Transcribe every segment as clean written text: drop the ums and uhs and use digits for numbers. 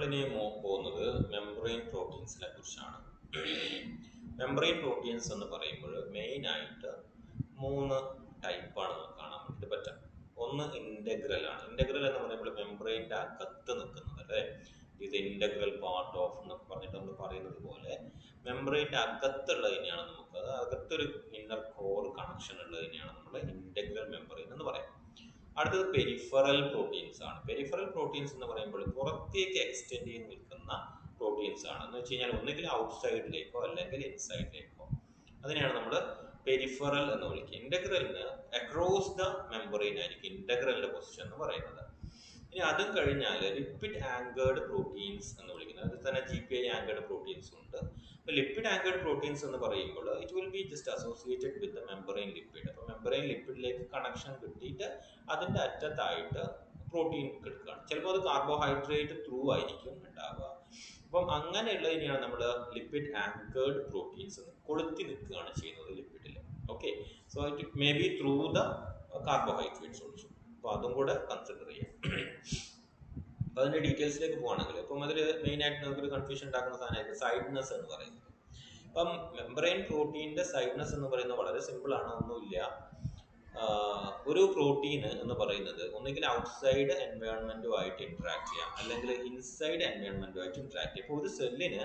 നമ്മളിനി പോകുന്നത് മെംബ്രെയിൻ പ്രോട്ടീൻസിനെ കുറിച്ചാണ്. മെംബ്രെയിൻ പ്രോട്ടീൻസ് എന്ന് പറയുമ്പോൾ മെയിനായിട്ട് 3 ടൈപ്പാണ് നമുക്ക് കാണാൻ വേണ്ടിയിട്ട് പറ്റുക. ഒന്ന് ഇൻ്റഗ്രൽ ആണ്. ഇൻ്റഗ്രൽ എന്ന് പറയുമ്പോൾ മെംബ്രെയിൻ്റെ അകത്ത് നിൽക്കുന്നത് അല്ലേ, ഇത് ഇൻ്റഗ്രൽ പാർട്ട് ഓഫ് എന്നൊക്കെ പറഞ്ഞിട്ട് നമ്മൾ പറയുന്നത് പോലെ മെംബ്രെയിൻ്റെ അകത്തുള്ളതിനെയാണ് നമുക്ക്, അത് അകത്തൊരു ഇന്നർ കോർ കണക്ഷൻ ഉള്ളതിനെയാണ് നമ്മൾ ഇൻ്റഗ്രൽ മെംബ്രെയിൻ എന്ന് പറയുന്നത്. അടുത്തത് പെരിഫറൽ പ്രോട്ടീൻസ് ആണ്. പെരിഫറൽ പ്രോട്ടീൻസ് എന്ന് പറയുമ്പോൾ പുറത്തേക്ക് എക്സ്റ്റെൻഡ് ചെയ്ത് നിൽക്കുന്ന പ്രോട്ടീൻസ് ആണ്. എന്ന് വെച്ച് കഴിഞ്ഞാൽ ഒന്നുകിൽ ഔട്ട്സൈഡിലേക്കോ അല്ലെങ്കിൽ ഇൻസൈഡിലേക്കോ, അതിനെയാണ് നമ്മൾ പെരിഫറൽ എന്ന് വിളിക്കുക. ഇൻ്റഗ്രലിന് അക്രോസ് ദ മെംബ്രെയിൻ ആയിരിക്കും ഇൻ്റഗ്രലിൻ്റെ പൊസിഷൻ എന്ന് പറയുന്നത്. ഇനി അതും കഴിഞ്ഞാൽ ലിപ്പിഡ് ആങ്കേർഡ് പ്രോട്ടീൻസ് എന്ന് വിളിക്കുന്നത്, അതിൽ തന്നെ GPI ആങ്കേർഡ് പ്രോട്ടീൻസ് ഉണ്ട്. അപ്പോൾ ലിപ്പിഡ് ആങ്കേർഡ് പ്രോട്ടീൻസ് എന്ന് പറയുമ്പോൾ it will B just associated with the membrane lipid. അപ്പോൾ മെംബ്രെയിൻ ലിപ്പിഡിലേക്ക് കണക്ഷൻ കിട്ടിയിട്ട് അതിൻ്റെ അറ്റത്തായിട്ട് പ്രോട്ടീൻ കിടക്കുകയാണ്. ചിലപ്പോൾ അത് കാർബോഹൈഡ്രേറ്റ് ത്രൂ ആയിരിക്കും ഉണ്ടാവുക. അപ്പം അങ്ങനെയുള്ളതിനെയാണ് നമ്മൾ ലിപ്പിഡ് ആങ്കേർഡ് പ്രോട്ടീൻസ് എന്ന്, കൊളുത്തി നിൽക്കുകയാണ് ചെയ്യുന്നത് ലിപ്പിഡിൽ. Okay, so it may be through the carbohydrates also. അപ്പോൾ അതും കൂടെ കൺസിഡർ ചെയ്യാം. അപ്പോൾ അതിൻ്റെ ഡീറ്റെയിൽസിലേക്ക് പോകുകയാണെങ്കിൽ, അപ്പം അതിൽ മെയിനായിട്ട് നമുക്കൊരു കൺഫ്യൂഷൻ ഉണ്ടാക്കുന്ന സാധനമായിരിക്കും സൈഡ്നെസ് എന്ന് പറയുന്നത്. അപ്പം മെംബ്രെയിൻ പ്രോട്ടീൻ്റെ സൈഡ്നെസ് എന്ന് പറയുന്നത് വളരെ സിമ്പിളാണ്, ഒന്നുമില്ല. ഒരു പ്രോട്ടീന് എന്ന് പറയുന്നത് ഒന്നുകിൽ ഔട്ട്സൈഡ് എൻവയോൺമെൻറ്റുമായിട്ട് ഇൻട്രാക്ട് ചെയ്യാം, അല്ലെങ്കിൽ ഇൻസൈഡ് എൻവയോൺമെൻറ്റുമായിട്ട് ഇൻട്രാക്ട് ചെയ്യാം. ഇപ്പോൾ ഒരു സെല്ലിന്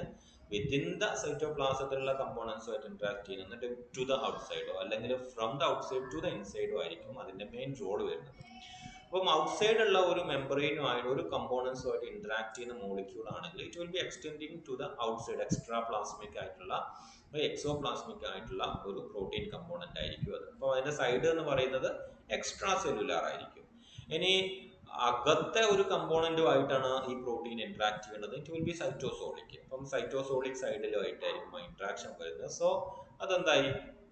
വിത്തിൻ ദ സൈറ്റോപ്ലാസത്തിലുള്ള കമ്പോണൻസുമായിട്ട് ഇൻട്രാക്ട് ചെയ്യുന്നത്, എന്നിട്ട് ടു ദ ഔട്ട്സൈഡോ അല്ലെങ്കിൽ from the outside to the ഇൻസൈഡോ ആയിരിക്കും അതിൻ്റെ മെയിൻ റോൾ വരുന്നത്. അപ്പം ഔട്ട്സൈഡ് ഉള്ള ഒരു മെംബ്രെയിനുമായിട്ട് ഒരു കമ്പോണൻസുമായിട്ട് ഇൻട്രാക്ട് ചെയ്യുന്ന മോളിക്യൂൾ ആണെങ്കിൽ it will be extending to the outside, extraplasmic ആയിട്ടുള്ള എക്സോപ്ലാസ്മിക് ആയിട്ടുള്ള ഒരു പ്രോട്ടീൻ കമ്പോണൻ്റ് ആയിരിക്കും അത്. അപ്പോൾ അതിൻ്റെ സൈഡ് എന്ന് പറയുന്നത് എക്സ്ട്രാ സെല്ലുലാർ ആയിരിക്കും. ഇനി അകത്തെ ഒരു കമ്പോണൻറ്റുമായിട്ടാണ് ഈ പ്രോട്ടീൻ ഇൻട്രാക്ട് ചെയ്യുന്നത്, ഇറ്റ് വിൽ ബി സൈറ്റോസോളിക്. അപ്പം സൈറ്റോസോളിക് സൈഡിലുമായിട്ടായിരിക്കും ഇൻട്രാക്ഷൻ വരുന്നത്. സോ അതെന്തായി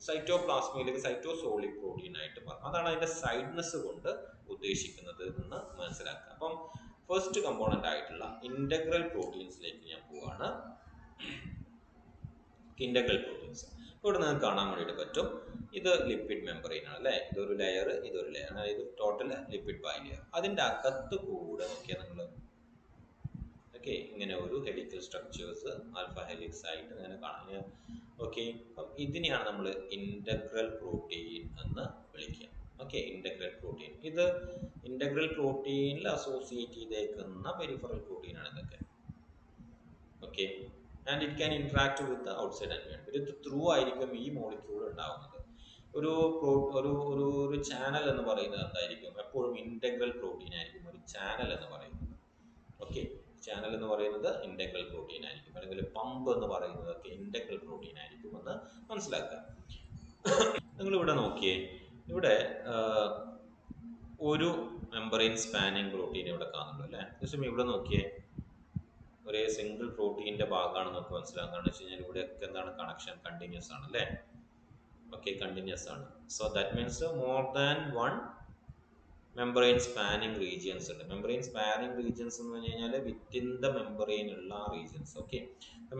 സൈറ്റോപ്ലാസ്മയിലേക്ക് സൈറ്റോസോളിക് പ്രോട്ടീൻ ആയിട്ട് മാറും. അതാണ് അതിൻ്റെ സൈഡ്നെസ് കൊണ്ട് ഉദ്ദേശിക്കുന്നത് എന്ന് മനസ്സിലാക്കുക. അപ്പം ഫസ്റ്റ് കമ്പോണൻ്റ് ആയിട്ടുള്ള ഇൻ്റഗ്രൽ പ്രോട്ടീൻസിലേക്ക് ഞാൻ പോവാണ്. ഇൻ്റഗ്രൽ പ്രോട്ടീൻസ് ഇവിടെ നിങ്ങൾക്ക് കാണാൻ വേണ്ടിയിട്ട് പറ്റും. ഇത് ലിപ്പിഡ് മെംബ്രെയിൻ ആണ് അല്ലേ, ഇതൊരു ലെയർ, ഇതൊരു ലെയർ, ഇത് ടോട്ടൽ ലിപ്പിഡ് ബൈലെയർ. അതിൻ്റെ അകത്ത് കൂടെ നോക്കിയാൽ നിങ്ങൾ ഓക്കെ ഇങ്ങനെ ഒരു ഹെലിക്കൽ സ്ട്രക്ചേഴ്സ് ആൽഫ ഹെലിക്സ് ആയിട്ട് അങ്ങനെ കാണാം. ഓക്കെ, അപ്പം ഇതിനെയാണ് നമ്മൾ ഇൻ്റഗ്രൽ പ്രോട്ടീൻ എന്ന് വിളിക്കുക. ഓക്കെ, ഇൻ്റഗ്രൽ പ്രോട്ടീൻ, ഇത് ഇൻ്റഗ്രൽ പ്രോട്ടീനിൽ അസോസിയേറ്റ് ചെയ്തേക്കുന്ന പെരിഫറൽ പ്രോട്ടീനാണ് ഇതൊക്കെ. Okay, and it can interact with the outside environment. ഇത് ത്രൂ ആയിരിക്കും ഈ മോളിക്യൂൾ ഉണ്ടാവുന്നത്. ഒരു ഒരു ചാനൽ എന്ന് പറയുന്നത് എന്തായിരിക്കും, എപ്പോഴും ഇൻ്റഗ്രൽ പ്രോട്ടീൻ ആയിരിക്കും ഒരു ചാനൽ എന്ന് പറയുന്നത്. ഓക്കെ, ചാനൽ എന്ന് പറയുന്നത് ഇൻ്റഗ്രൽ പ്രോട്ടീൻ ആയിരിക്കും, അല്ലെങ്കിൽ പമ്പ് എന്ന് പറയുന്നതൊക്കെ ഇൻ്റഗ്രൽ പ്രോട്ടീൻ ആയിരിക്കും എന്ന് മനസ്സിലാക്കുക. നിങ്ങളിവിടെ നോക്കിയേ, ഇവിടെ ഒരു മെംബ്രെയിൻ സ്പാനിങ് പ്രോട്ടീൻ ഇവിടെ കാണുന്നുള്ളൂ അല്ലേ. ജസ്റ്റ് ഇവിടെ നോക്കിയേ, ഒരേ സിംഗിൾ പ്രോട്ടീൻ്റെ ഭാഗമാണ് നമുക്ക് മനസ്സിലാകുന്നത്. കാരണം വെച്ച് കഴിഞ്ഞാൽ ഇവിടെയൊക്കെ എന്താണ് കണക്ഷൻ കണ്ടിന്യൂസ് ആണ് അല്ലേ. ഓക്കെ, കണ്ടിന്യൂസ് ആണ്. So that means more than one membrane spanning regions ഉണ്ട്. മെംബ്രെയിൻ സ്പാനിങ് റീജിയൻസ് എന്ന് പറഞ്ഞു കഴിഞ്ഞാൽ വിത്തിൻ ദ മെംബ്രെയിൻ ഉള്ള regions. Okay,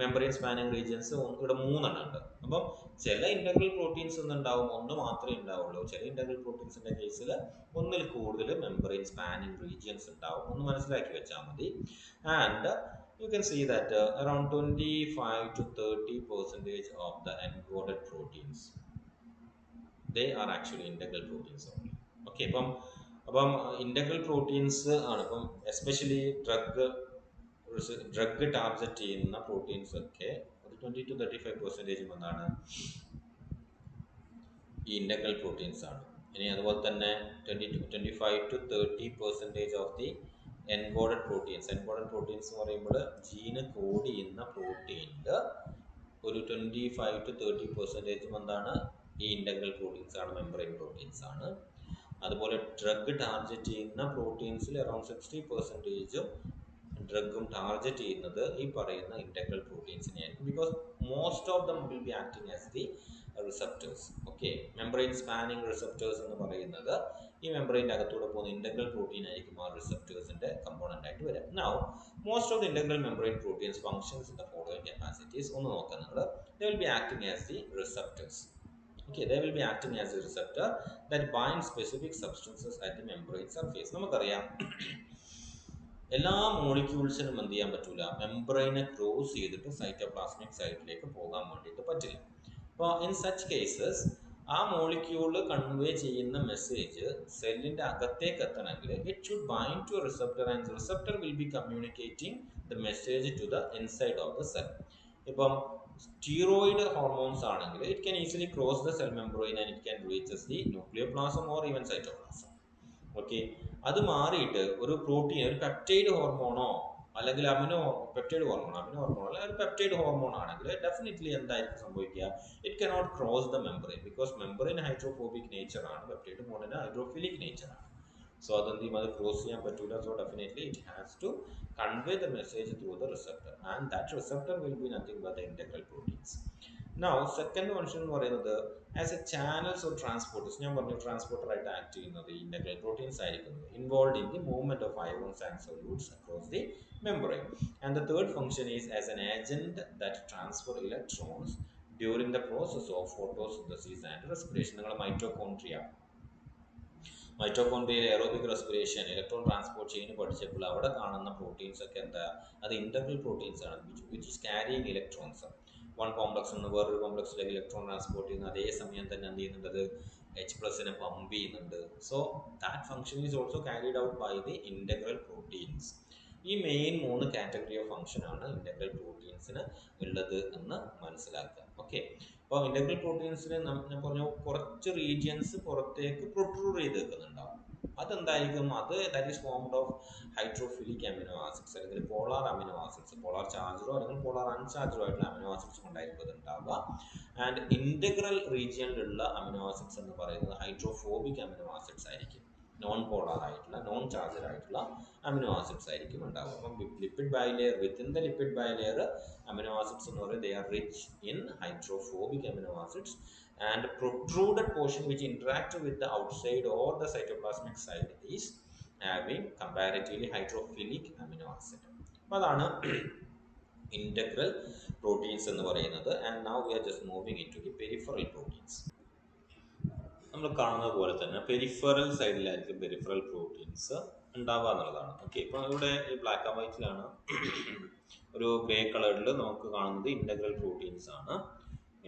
membrane spanning regions ഇവിടെ 3 ഉണ്ട്. അപ്പം ചില ഇൻ്റഗ്രൽ പ്രോട്ടീൻസ് ഒന്നുണ്ടാവും, ഒന്ന് മാത്രമേ ഉണ്ടാവുള്ളൂ. ചില ഇൻ്റഗ്രൽ പ്രോട്ടീൻസിൻ്റെ കേസിൽ ഒന്നിൽ കൂടുതൽ മെംബ്രെയിൻ സ്പാനിങ് റീജിയൻസ് ഉണ്ടാവും. ഒന്ന് മനസ്സിലാക്കി വെച്ചാൽ മതി. And you can see that around 25 to 30% of the encoded proteins, they are actually integral proteins only. Okay, അപ്പം ഇൻ്റഗ്രൽ പ്രോട്ടീൻസ് ആണ്. ഇപ്പം എസ്പെഷ്യലി ഡ്രഗ് ടാർഗറ്റ് ചെയ്യുന്ന പ്രോട്ടീൻസ് ഒക്കെ ഒരു 20 to 35% എന്താണ് ഈ ഇൻ്റഗ്രൽ പ്രോട്ടീൻസ് ആണ്. ഇനി അതുപോലെ തന്നെ 25 to 30% of the encoded proteins. Encoded proteins എന്ന് പറയുമ്പോൾ ജീന് കോഡ് ചെയ്യുന്ന പ്രോട്ടീനിൽ ഒരു 25 to 30% എന്താണ് ഈ ഇൻ്റഗ്രൽ പ്രോട്ടീൻസ് ആണ്, മെംബ്രെയിൻ പ്രോട്ടീൻസ് ആണ്. അതുപോലെ ഡ്രഗ് ടാർഗറ്റ് ചെയ്യുന്ന പ്രോട്ടീൻസിൽ അറൌണ്ട് 60% ഡ്രഗും ടാർഗറ്റ് ചെയ്യുന്നത് ഈ പറയുന്ന ഇൻ്റഗ്രൽ പ്രോട്ടീൻസിനെ ആയിരിക്കും. Because most of them will be acting as the receptors. Okay, membrane spanning receptors എന്ന് പറയുന്നത് ഈ മെംബ്രെയിൻ്റെ അകത്തൂടെ പോകുന്ന ഇൻ്റഗ്രൽ പ്രോട്ടീൻ ആയിരിക്കും ആ റിസപ്റ്റേഴ്സിൻ്റെ കമ്പോണൻ്റ് ആയിട്ട് വരിക. Now most of the integral membrane proteins functions in the following capacities. ഒന്ന് നോക്കാം നിങ്ങൾ. They will be acting as the receptors. Okay, they will be acting as a receptor that binds specific substances at the membrane surface. നമുക്കറിയാം എല്ലാ മോളിക്യൂൾസിനും എന്ത് ചെയ്യാൻ പറ്റില്ല, മെംബ്രെയിനെ cross ചെയ്തിട്ട് cytoplasmic സൈറ്റിലേക്ക് പോകാൻ വേണ്ടിയിട്ട് പറ്റില്ല. അപ്പോൾ ഇൻ സച്ച് കേസസ് ആ മോളിക്യൂള് കൺവേ ചെയ്യുന്ന മെസ്സേജ് സെല്ലിൻ്റെ അകത്തേക്ക് എത്തണമെങ്കിൽ it should bind to receptor and receptor will be communicating the message to the inside of the cell. ഇപ്പം സ്റ്റിറോയിഡ് ഹോർമോൺസ് ആണെങ്കിൽ it can easily cross the cell membrane and it can reaches the nucleoplasm or even cytoplasm. Okay, അത് മാറിയിട്ട് ഒരു protein, ഒരു peptide ഹോർമോണോ അല്ലെങ്കിൽ peptide hormone അല്ലെങ്കിൽ ഒരു peptide hormone ആണെങ്കിൽ ഡെഫിനറ്റ്ലി എന്തായിരിക്കും സംഭവിക്കുക, it cannot cross the membrane because membrane hydrophobic nature ആണ്, പെപ്റ്റൈഡ് ഹോർമോണിന് ഹൈഡ്രോഫിലിക് നേച്ചർ ആണ്. സോ അതെന്ത് ചെയ്യും, അത് ക്രോസ് ചെയ്യാൻ പറ്റില്ല. So definitely it has to convey the message through the receptor, and that receptor will be nothing but the integral proteins. Now second function എന്ന് പറയുന്നത് as A channels or transporters. ഞാൻ പറഞ്ഞു ട്രാൻസ്പോർട്ടർ ആയിട്ട് ആക്ട് ചെയ്യുന്നത് integral proteins ആയിരിക്കുന്നത്, involve in the movement of ions and solutes across the membrane. And the third function is as an agent that transfer electrons during the process of photosynthesis and respiration. നിങ്ങൾ മൈറ്റോകോൺട്രിയയിൽ aerobic respiration, electron transport chain പഠിച്ചപ്പോൾ അവിടെ കാണുന്ന proteins ഒക്കെ എന്താ, അത് integral proteins ആണ്, which is carrying electrons. One complex നിന്ന് വേറൊരു കോംപ്ലക്സിലേക്ക് ഇലക്ട്രോൺ ട്രാൻസ്പോർട്ട് ചെയ്യുന്ന അതേ സമയം തന്നെ എന്ത് ചെയ്യുന്നുണ്ട്, H+നെ പമ്പ് ചെയ്യുന്നുണ്ട്. So that function is also carried out by the integral proteins. ഈ മെയിൻ 3 കാറ്റഗറി ഓഫ് ഫംഗ്ഷൻ ആണ് ഇന്റഗ്രൽ പ്രോട്ടീൻസിന് ഉള്ളത് എന്ന് മനസ്സിലാക്കുക. ഓക്കെ, അപ്പോൾ ഇന്റഗ്രൽ പ്രോട്ടീൻസിന് ഞാൻ പറഞ്ഞു കുറച്ച് റീജിയൻസ് പുറത്തേക്ക് പ്രൊട്രൂഡ് ചെയ്ത് വെക്കുന്നുണ്ടാവും. അതെന്തായിരിക്കും, അത് that is formed of hydrophilic amino acids അല്ലെങ്കിൽ പോളാർ അമിനോ ആസിഡ്സ്, പോളാർ ചാർജറോ അല്ലെങ്കിൽ പോളാർ അൺചാർജറോ ആയിട്ടുള്ള അമിനോ ആസിഡ്സ് കൊണ്ടായിരിക്കും അത് ഉണ്ടാവുക. ആൻഡ് ഇന്റഗ്രൽ റീജിയനിലുള്ള അമിനോ ആസിഡ്സ് എന്ന് പറയുന്നത് ഹൈഡ്രോഫോബിക് അമിനോ ആസിഡ്സ് ആയിരിക്കും, നോൺ പോളാർ ആയിട്ടുള്ള നോൺ ചാർജർ ആയിട്ടുള്ള അമിനോ ആസിഡ്സ് ആയിരിക്കും ഉണ്ടാവുക. അപ്പം lipid bilayer, within the lipid bilayer amino acids എന്ന് പറയുന്നത് they are rich in hydrophobic amino acids, and protruded portion which interact with the outside or the cytoplasmic side is having comparatively hydrophilic amino acid. അതാണ് integral proteins എന്ന് പറയുന്നത്. And now we are just moving into the peripheral proteins. നമ്മൾ കാണുന്നത് പോലെ തന്നെ peripheral സൈഡിലായിരിക്കും peripheral proteins ഉണ്ടാവുക എന്നുള്ളതാണ്. Okay, ഇപ്പോൾ ഇവിടെ ഈ ബ്ലാക്ക് ആൻഡ് വൈറ്റിലാണ് ഒരു ഗ്രേ കളറിൽ നമുക്ക് കാണുന്നത് ഇന്റഗ്രൽ പ്രോട്ടീൻസ് ആണ്.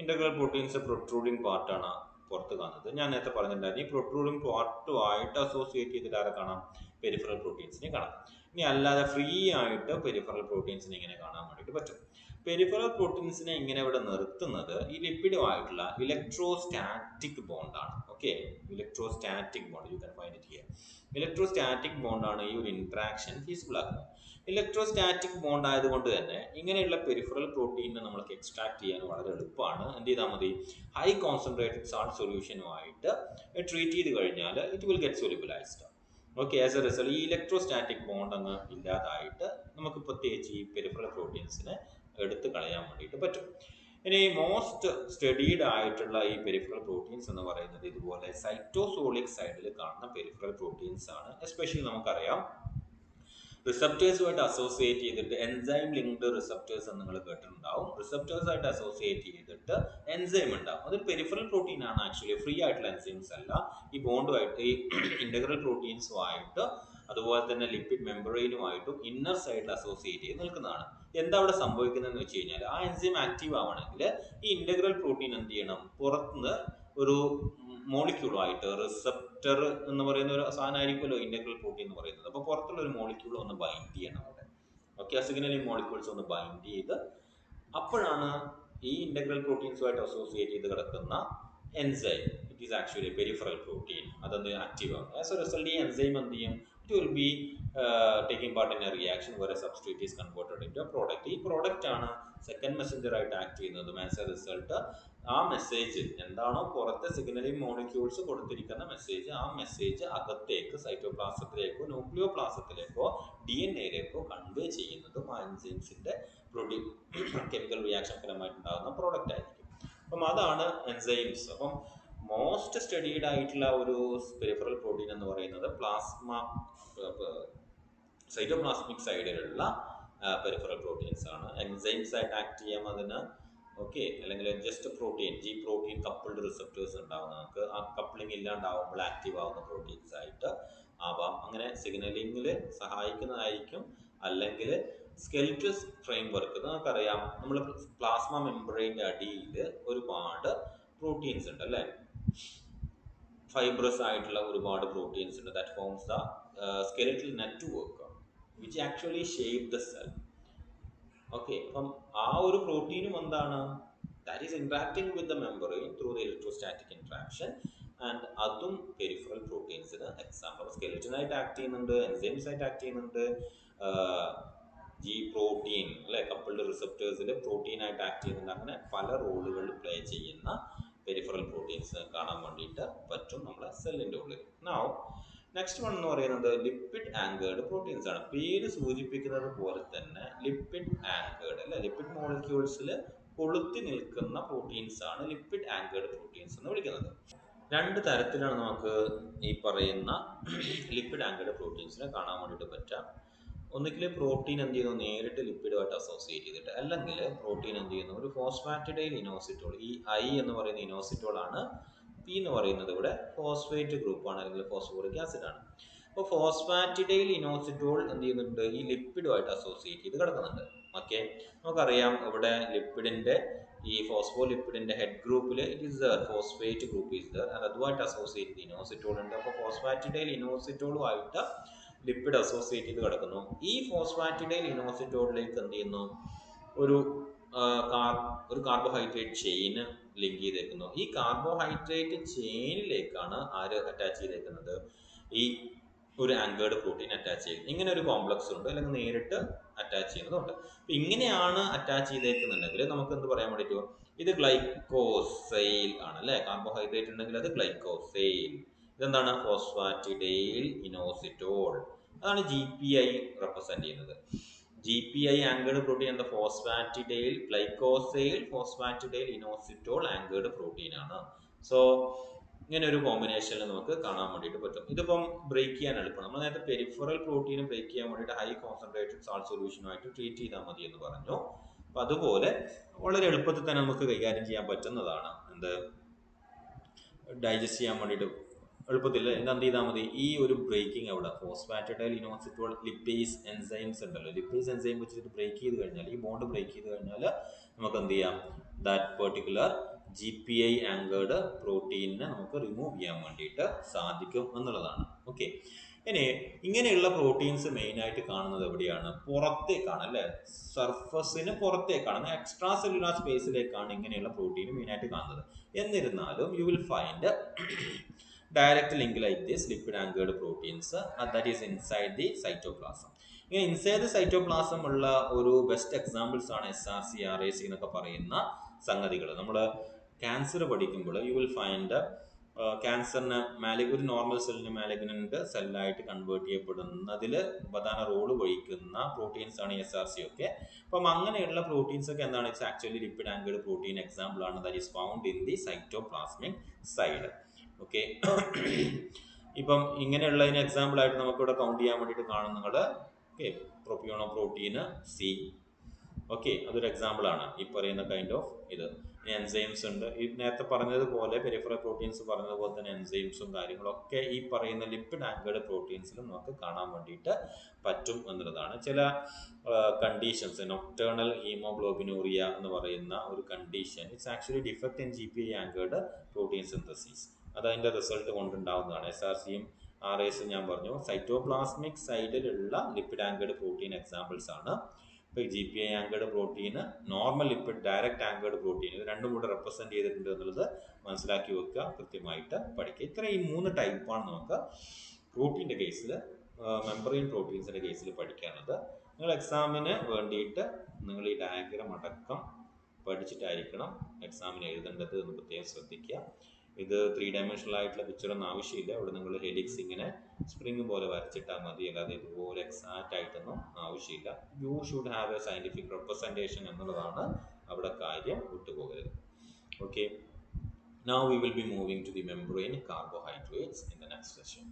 ഇന്റഗ്രൽ പ്രോട്ടീൻസ് പ്രൊട്രൂഡിങ് പാർട്ടാണ് പുറത്ത് കാണുന്നത്. ഞാൻ നേരത്തെ പറഞ്ഞിട്ടുണ്ടായിരുന്നു, ഈ പ്രൊട്രൂഡിങ് പാർട്ടുമായിട്ട് അസോസിയേറ്റ് ചെയ്തിട്ട് ആരെ കാണാം, പെരിഫറൽ പ്രോട്ടീൻസിനെ കാണാം. ഇനി അല്ലാതെ ഫ്രീ ആയിട്ട് പെരിഫറൽ പ്രോട്ടീൻസിനെ ഇങ്ങനെ കാണാൻ വേണ്ടിയിട്ട് പറ്റും. പെരിഫറൽ പ്രോട്ടീൻസിനെ ഇങ്ങനെ ഇവിടെ നിർത്തുന്നത് ഈ ലിപ്പിഡുമായിട്ടുള്ള ഇലക്ട്രോസ്റ്റാറ്റിക് ബോണ്ടാണ്. Okay, electrostatic bond, you can find it here. Electrostatic ബോണ്ടാണ് ഈ ഒരു ഇന്ററാക്ഷൻ ഫീസിബിൾ ആക്കുന്നത്. ഇലക്ട്രോസ്റ്റാറ്റിക് ബോണ്ട് ആയതുകൊണ്ട് തന്നെ ഇങ്ങനെയുള്ള പെരിഫറൽ പ്രോട്ടീനെ നമ്മൾക്ക് എക്സ്ട്രാക്ട് ചെയ്യാൻ വളരെ എളുപ്പമാണ്. എന്ത് ചെയ്താൽ മതി, ഹൈ കോൺസെൻട്രേറ്റഡ് സാൾട്ട് സൊല്യൂഷനുമായിട്ട് ട്രീറ്റ് ചെയ്ത് കഴിഞ്ഞാൽ it will get solubilised. Okay, as a result ഈ ഇലക്ട്രോസ്റ്റാറ്റിക് ബോണ്ട് അങ്ങ് ഇല്ലാതായിട്ട് നമുക്ക് പ്രത്യേകിച്ച് ഈ പെരിഫറൽ പ്രോട്ടീൻസിനെ എടുത്ത് കളയാൻ വേണ്ടിയിട്ട് പറ്റും. ഇനി മോസ്റ്റ് സ്റ്റഡീഡ് ആയിട്ടുള്ള ഈ പെരിഫറൽ പ്രോട്ടീൻസ് എന്ന് പറയുന്നത് ഇതുപോലെ സൈറ്റോസോളിക് സൈഡിൽ കാണുന്ന പെരിഫറൽ പ്രോട്ടീൻസ് ആണ്. എസ്പെഷ്യലി നമുക്കറിയാം റിസപ്റ്റേഴ്സുമായിട്ട് അസോസിയേറ്റ് ചെയ്തിട്ട് എൻസൈം ലിങ്ക്ഡ് റിസപ്റ്റേഴ്സ് എന്ന് നിങ്ങൾ കേട്ടിട്ടുണ്ടാവും. റിസപ്റ്റേഴ്സായിട്ട് അസോസിയേറ്റ് ചെയ്തിട്ട് എൻസൈം ഉണ്ടാവും. അതൊരു പെരിഫറൽ പ്രോട്ടീൻ ആണ് ആക്ച്വലി, ഫ്രീ ആയിട്ടുള്ള എൻസൈംസ് അല്ല. ഈ ബോണ്ടുമായിട്ട് ഈ ഇന്റഗ്രൽ പ്രോട്ടീൻസുമായിട്ട് അതുപോലെ തന്നെ ലിപ്പിഡ് മെംബ്രെയിനുമായിട്ടും ഇന്നർ സൈഡിൽ അസോസിയേറ്റ് ചെയ്ത് നിൽക്കുന്നതാണ്. എന്താ അവിടെ സംഭവിക്കുന്നതെന്ന് വെച്ച് കഴിഞ്ഞാൽ ആ എൻസൈം ആക്റ്റീവ് ആവണമെങ്കിൽ ഈ ഇന്റഗ്രൽ പ്രോട്ടീൻ എന്ത് ചെയ്യണം, പുറത്തുനിന്ന് ഒരു മോളിക്യൂളായിട്ട് റിസപ്റ്റർ എന്ന് പറയുന്ന ഒരു സാധനമായിരിക്കുമല്ലോ ഇന്റഗ്രൽ പ്രോട്ടീൻ എന്ന് പറയുന്നത്. അപ്പോൾ പുറത്തുള്ള ഒരു മോളിക്യൂൾ ഒന്ന് ബൈൻഡ് ചെയ്യണം അവിടെ. ഓക്കെ, ആ സിഗ്നലിംഗ് മോളിക്യൂൾസ് ഒന്ന് ബൈൻഡ് ചെയ്ത് അപ്പോഴാണ് ഈ ഇന്റഗ്രൽ പ്രോട്ടീൻസുമായിട്ട് അസോസിയേറ്റ് ചെയ്ത് കിടക്കുന്ന enzyme, it is actually peripheral protein, അതൊന്ന് ആക്റ്റീവ് ആകും. ആസ് എ റിസൾട്ട് ഈ എൻസൈം എന്ത് ചെയ്യും, it will B taking part in a reaction where a substrate is converted into a product. ഈ പ്രോഡക്റ്റ് ആണ് സെക്കൻഡ് മെസ്സഞ്ചർ ആയിട്ട് ആക്ട് ചെയ്യുന്നതും. As a result ആ മെസ്സേജ് എന്താണോ പുറത്തെ സിഗ്നലിംഗ് മോളിക്യൂൾസ് കൊടുത്തിരിക്കുന്ന മെസ്സേജ്, ആ മെസ്സേജ് അകത്തേക്ക് സൈറ്റോപ്ലാസത്തിലേക്കോ ന്യൂക്ലിയോപ്ലാസത്തിലേക്കോ DNA-യിലേക്കോ കൺവേ ചെയ്യുന്നതും ആ എൻസൈംസിന്റെ കെമിക്കൽ റിയാക്ഷൻ ഫലമായിട്ടുണ്ടാകുന്ന പ്രോഡക്റ്റ് ആയിരിക്കും. അപ്പം അതാണ് എൻസൈംസ്. അപ്പം മോസ്റ്റ് സ്റ്റഡീഡ് ആയിട്ടുള്ള ഒരു പെരിഫറൽ പ്രോട്ടീൻ എന്ന് പറയുന്നത് സൈറ്റോപ്ലാസ്മിക് സൈഡിലുള്ള പെരിഫറൽ പ്രോട്ടീൻസ് ആണ്. എൻസൈംസ് ആയിട്ട് ആക്ട് ചെയ്യാം അതിന്. ഓക്കെ, അല്ലെങ്കിൽ just protein, G protein coupled receptors ഉണ്ടാവും. നമുക്ക് ആ കപ്ലിംഗ് ഇല്ലാണ്ടാവുമ്പോൾ ആക്റ്റീവ് ആവുന്ന പ്രോട്ടീൻസ് ആയിട്ട് ആവാം. അങ്ങനെ സിഗ്നലിങ്ങിൽ സഹായിക്കുന്നതായിരിക്കും. അല്ലെങ്കിൽ സ്കെൽറ്റൽ ഫ്രെയിം വർക്ക് നമുക്കറിയാം, നമ്മൾ പ്ലാസ്മ മെംബ്രെയിൻ്റെ അടിയിൽ ഒരുപാട് പ്രോട്ടീൻസ് ഉണ്ട് അല്ലേ, ഫൈബ്രസ് ആയിട്ടുള്ള ഒരുപാട് പ്രോട്ടീൻസ് ഉണ്ട്. That forms the skeletal network which actually shape the cell. Okay, അപ്പം ആ ഒരു പ്രോട്ടീനും എന്താണ്, that is interacting with the membrane through the electrostatic interaction. And അതും പെരിഫറൽ പ്രോട്ടീൻസിന് എക്സാമ്പിൾ. സ്കെലിറ്റനായിട്ട് ആക്ട് ചെയ്യുന്നുണ്ട്, എൻസൈംസ് ആയിട്ട് ആക്ട് ചെയ്യുന്നുണ്ട്, ജി പ്രോട്ടീൻ അല്ലെ, കപ്പിൾഡ് റിസപ്റ്റേഴ്സിൽ പ്രോട്ടീൻ ആയിട്ട് ആക്ട് ചെയ്യുന്നുണ്ട്. അങ്ങനെ പല റോളുകൾ പ്ലേ ചെയ്യുന്ന പെരിഫറൽ പ്രോട്ടീൻസ് കാണാൻ വേണ്ടിയിട്ട് പറ്റും നമ്മുടെ സെല്ലിൻ്റെ ഉള്ളിൽ. നൗ നെക്സ്റ്റ് വൺ എന്ന് പറയുന്നത് ലിപ്പിഡ് ആങ്കേർഡ് പ്രോട്ടീൻസ് ആണ്. പേര് സൂചിപ്പിക്കുന്നത് പോലെ തന്നെ ലിപ്പിഡ് ആങ്കേർഡ് അല്ലെ, ലിപ്പിഡ് മോളിക്യൂൾസിൽ കൊളുത്തി നിൽക്കുന്ന പ്രോട്ടീൻസ് ആണ് ലിപ്പിഡ് ആങ്കേർഡ് പ്രോട്ടീൻസ് എന്ന് വിളിക്കുന്നത്. രണ്ട് തരത്തിലാണ് നമുക്ക് ഈ പറയുന്ന ലിപ്പിഡ് ആങ്കേർഡ് പ്രോട്ടീൻസിനെ കാണാൻ വേണ്ടിയിട്ട് പറ്റുക. ഒന്നുകിൽ പ്രോട്ടീൻ എന്ത് ചെയ്യുന്നു, നേരിട്ട് ലിപ്പിഡുമായിട്ട് അസോസിയേറ്റ് ചെയ്തിട്ട്, അല്ലെങ്കിൽ പ്രോട്ടീൻ എന്ത് ചെയ്യുന്നു, ഒരു ഫോസ്ഫാറ്റിഡൈൽ ഇനോസിറ്റോൾ, ഈ ഐ എന്ന് പറയുന്ന ഇനോസിറ്റോൾ ആണ്, പി എന്ന് പറയുന്നത് ഇവിടെ ഫോസ്ഫേറ്റ് ഗ്രൂപ്പാണ് അല്ലെങ്കിൽ ഫോസ്ഫോറിക് ആസിഡ് ആണ്. അപ്പോൾ ഫോസ്ഫാറ്റിഡൈൽ ഇനോസിറ്റോൾ എന്ത് ചെയ്യുന്നുണ്ട്, ഈ ലിപ്പിഡുമായിട്ട് അസോസിയേറ്റ് ചെയ്ത് കിടക്കുന്നുണ്ട്. ഓക്കെ, നമുക്കറിയാം ഇവിടെ ലിപ്പിഡിന്റെ ഈ ഫോസ്ഫോലിപ്പിഡിന്റെ ഹെഡ് ഗ്രൂപ്പിൽ it is there, phosphate group is there, അതുമായിട്ട് അസോസിയേറ്റ് ചെയ്ത് ഇനോസിറ്റോൾ ഉണ്ട്. അപ്പോൾ ഫോസ്ഫാറ്റിഡൈൽ ഇനോസിറ്റോളുമായിട്ട് ലിപ്പിഡ് അസോസിയേറ്റ് ചെയ്ത് കിടക്കുന്നു. ഈ ഫോസ്ഫാറ്റിഡൈൽ ഇനോസിറ്റോളിലേക്ക് എന്ത് ചെയ്യുന്നു, ഒരു കാർബോഹൈഡ്രേറ്റ് ചെയിന് ലിങ്ക് ചെയ്തേക്കുന്നു. ഈ കാർബോഹൈഡ്രേറ്റ് ചെയിനിലേക്കാണ് ആര് അറ്റാച്ച് ചെയ്തേക്കുന്നത്, ഈ ഒരു ആങ്കേർഡ് പ്രോട്ടീൻ അറ്റാച്ച് ചെയ്യും. ഇങ്ങനെ ഒരു കോംപ്ലക്സ് ഉണ്ട്, അല്ലെങ്കിൽ നേരിട്ട് അറ്റാച്ച് ചെയ്യുന്നതുണ്ട്. അപ്പം ഇങ്ങനെയാണ് അറ്റാച്ച് ചെയ്തേക്കുന്നുണ്ടെങ്കിൽ നമുക്ക് എന്ത് പറയാൻ വേണ്ടിയിട്ട്, ഇത് ഗ്ലൈക്കോസൈൽ ആണ് അല്ലേ, കാർബോഹൈഡ്രേറ്റ് ഉണ്ടെങ്കിൽ അത് ഗ്ലൈക്കോസൈൽ. ഇതെന്താണ്, ഫോസ്ഫാറ്റിഡൈൽ ഇനോസിറ്റോൾ. അതാണ് GPI റെപ്രസെന്റ് ചെയ്യുന്നത്. GPI ആങ്കേർഡ് പ്രോട്ടീൻ എന്താ, ഫോസ്ഫാറ്റിഡൈൽ ഗ്ലൈക്കോസൈൽ ഫോസ്ഫാറ്റിഡൈൽ ഇനോസിറ്റോൾ ആങ്കേർഡ് പ്രോട്ടീൻ ആണ്. സോ ഇങ്ങനെ ഒരു കോമ്പിനേഷനിൽ നമുക്ക് കാണാൻ വേണ്ടിയിട്ട് പറ്റും. ഇതിപ്പം ബ്രേക്ക് ചെയ്യാൻ എളുപ്പമാണ്. നമ്മൾ നേരത്തെ പെരിഫറൽ പ്രോട്ടീനും ബ്രേക്ക് ചെയ്യാൻ വേണ്ടിയിട്ട് ഹൈ കോൺസെൻട്രേറ്റഡ് സാൾട്ട് സൊല്യൂഷനുമായിട്ട് ട്രീറ്റ് ചെയ്താൽ മതി എന്ന് പറഞ്ഞു. അപ്പം അതുപോലെ വളരെ എളുപ്പത്തിൽ തന്നെ നമുക്ക് കൈകാര്യം ചെയ്യാൻ പറ്റുന്നതാണ്. എന്ത്, ഡൈജസ്റ്റ് ചെയ്യാൻ വേണ്ടിയിട്ട് എളുപ്പത്തിൽ എന്ത് ചെയ്താൽ മതി, ഈ ഒരു ബ്രേക്കിംഗ് അവിടെ ഫോസ്ഫാറ്റിഡൈൽ ഇനോസിറ്റോൾ ലിപ്പേസ് എൻസൈംസ് ഉണ്ടല്ലോ, ലിപ്പേസ് എൻസൈം വെച്ചിട്ട് ബ്രേക്ക് ചെയ്ത് കഴിഞ്ഞാൽ, ഈ ബോണ്ട് ബ്രേക്ക് ചെയ്ത് കഴിഞ്ഞാൽ നമുക്ക് എന്ത് ചെയ്യാം, ദാറ്റ് പെർട്ടിക്കുലർ GPI ആങ്കേർഡ് പ്രോട്ടീനിനെ നമുക്ക് റിമൂവ് ചെയ്യാൻ വേണ്ടിയിട്ട് സാധിക്കും എന്നുള്ളതാണ്. ഓക്കെ, ഇനി ഇങ്ങനെയുള്ള പ്രോട്ടീൻസ് മെയിനായിട്ട് കാണുന്നത് എവിടെയാണ്, പുറത്തേക്കാണ് അല്ലേ, സർഫസിന് പുറത്തേക്കാണ്, എക്സ്ട്രാ സെല്ലുലാർ സ്പേസിലേക്കാണ് ഇങ്ങനെയുള്ള പ്രോട്ടീൻ മെയിനായിട്ട് കാണുന്നത്. എന്നിരുന്നാലും you will find direct link like this lipid anchored proteins that is inside the cytoplasm. ഇങ്ങനെ ഇൻസൈഡ് സൈറ്റോപ്ലാസം ഉള്ള ഒരു ബെസ്റ്റ് എക്സാമ്പിൾസ് ആണ് SRC, RAC എന്നൊക്കെ പറയുന്ന സംഗതികൾ. നമ്മൾ ക്യാൻസർ പഠിക്കുമ്പോൾ യു വിൽ ഫൈൻഡ് ക്യാൻസറിന് ഒരു നോർമൽ സെല്ലിന് മാലിഗ്നന്റ് സെല്ലായിട്ട് കൺവേർട്ട് ചെയ്യപ്പെടുന്നതിൽ പ്രധാന റോള് വഹിക്കുന്ന പ്രോട്ടീൻസ് ആണ് SRC ഒക്കെ. അപ്പം അങ്ങനെയുള്ള പ്രോട്ടീൻസ് ഒക്കെ എന്താണ്, it's actually lipid anchored protein example ആണ്, that is found in the cytoplasmic side. Okay, ഇപ്പം ഇങ്ങനെയുള്ളതിന് എക്സാമ്പിൾ ആയിട്ട് നമുക്കിവിടെ കൗണ്ട് ചെയ്യാൻ വേണ്ടിയിട്ട് കാണുന്നത് ഓക്കെ, പ്രൊപ്പിയോണോ പ്രോട്ടീന് C. ഓക്കെ, അതൊരു എക്സാമ്പിൾ ആണ് ഈ പറയുന്ന കൈൻഡ് ഓഫ് ഇത്. എൻസൈംസ് ഉണ്ട്, ഈ നേരത്തെ പറഞ്ഞതുപോലെ പെരിഫറൽ പ്രോട്ടീൻസ് പറഞ്ഞതുപോലെ തന്നെ എൻസൈംസും കാര്യങ്ങളൊക്കെ ഈ പറയുന്ന ലിപ്പിഡ് ആങ്കേർഡ് പ്രോട്ടീൻസിലും നമുക്ക് കാണാൻ വേണ്ടിയിട്ട് പറ്റും എന്നുള്ളതാണ്. ചില കണ്ടീഷൻസ്, നൊക്ടേണൽ ഹീമോഗ്ലോബിനൂറിയ എന്ന് പറയുന്ന ഒരു condition, it's actually defect in GPI anchored protein synthesis. അതതിൻ്റെ റിസൾട്ട് കൊണ്ടുണ്ടാവുന്നതാണ്. SRCയും RACയും ഞാൻ പറഞ്ഞു സൈറ്റോപ്ലാസ്മിക് സൈഡിലുള്ള ലിപ്പിഡ് ആങ്കേർഡ് പ്രോട്ടീൻ എക്സാമ്പിൾസ് ആണ്. ഇപ്പോൾ GPI anchored protein, normal lipid direct anchored protein, ഇത് രണ്ടും കൂടെ റെപ്രസെന്റ് ചെയ്തിട്ടുണ്ട് എന്നുള്ളത് മനസ്സിലാക്കി വെക്കുക, കൃത്യമായിട്ട് പഠിക്കുക. ഇത്രയും 3 ടൈപ്പാണ് നമുക്ക് പ്രോട്ടീൻ്റെ കേസിൽ, മെമ്പറൈൻ പ്രോട്ടീൻസിൻ്റെ കേസിൽ പഠിക്കാനുള്ളത്. നിങ്ങൾ എക്സാമിന് വേണ്ടിയിട്ട് നിങ്ങൾ ഈ ഡയഗ്രം അടക്കം പഠിച്ചിട്ടായിരിക്കണം എക്സാമിന് എഴുതേണ്ടത് എന്ന് പ്രത്യേകം ശ്രദ്ധിക്കുക. ഇത് 3 ഡയമെൻഷണൽ ആയിട്ടുള്ള പിക്ചറൊന്നും ആവശ്യമില്ല. ഇവിടെ നിങ്ങൾ ഹെലിക്സ് ഇങ്ങനെ സ്പ്രിങ് പോലെ വരച്ചിട്ടാൽ മതി, അല്ലാതെ ഇതുപോലെ എക്സാക്റ്റ് ആയിട്ടൊന്നും ആവശ്യമില്ല. You should have a scientific representation എന്നുള്ളതാണ് അവിടെ കാര്യം, വിട്ടുപോകരുത്. Okay, now we will be moving to the membrane carbohydrates in the next session.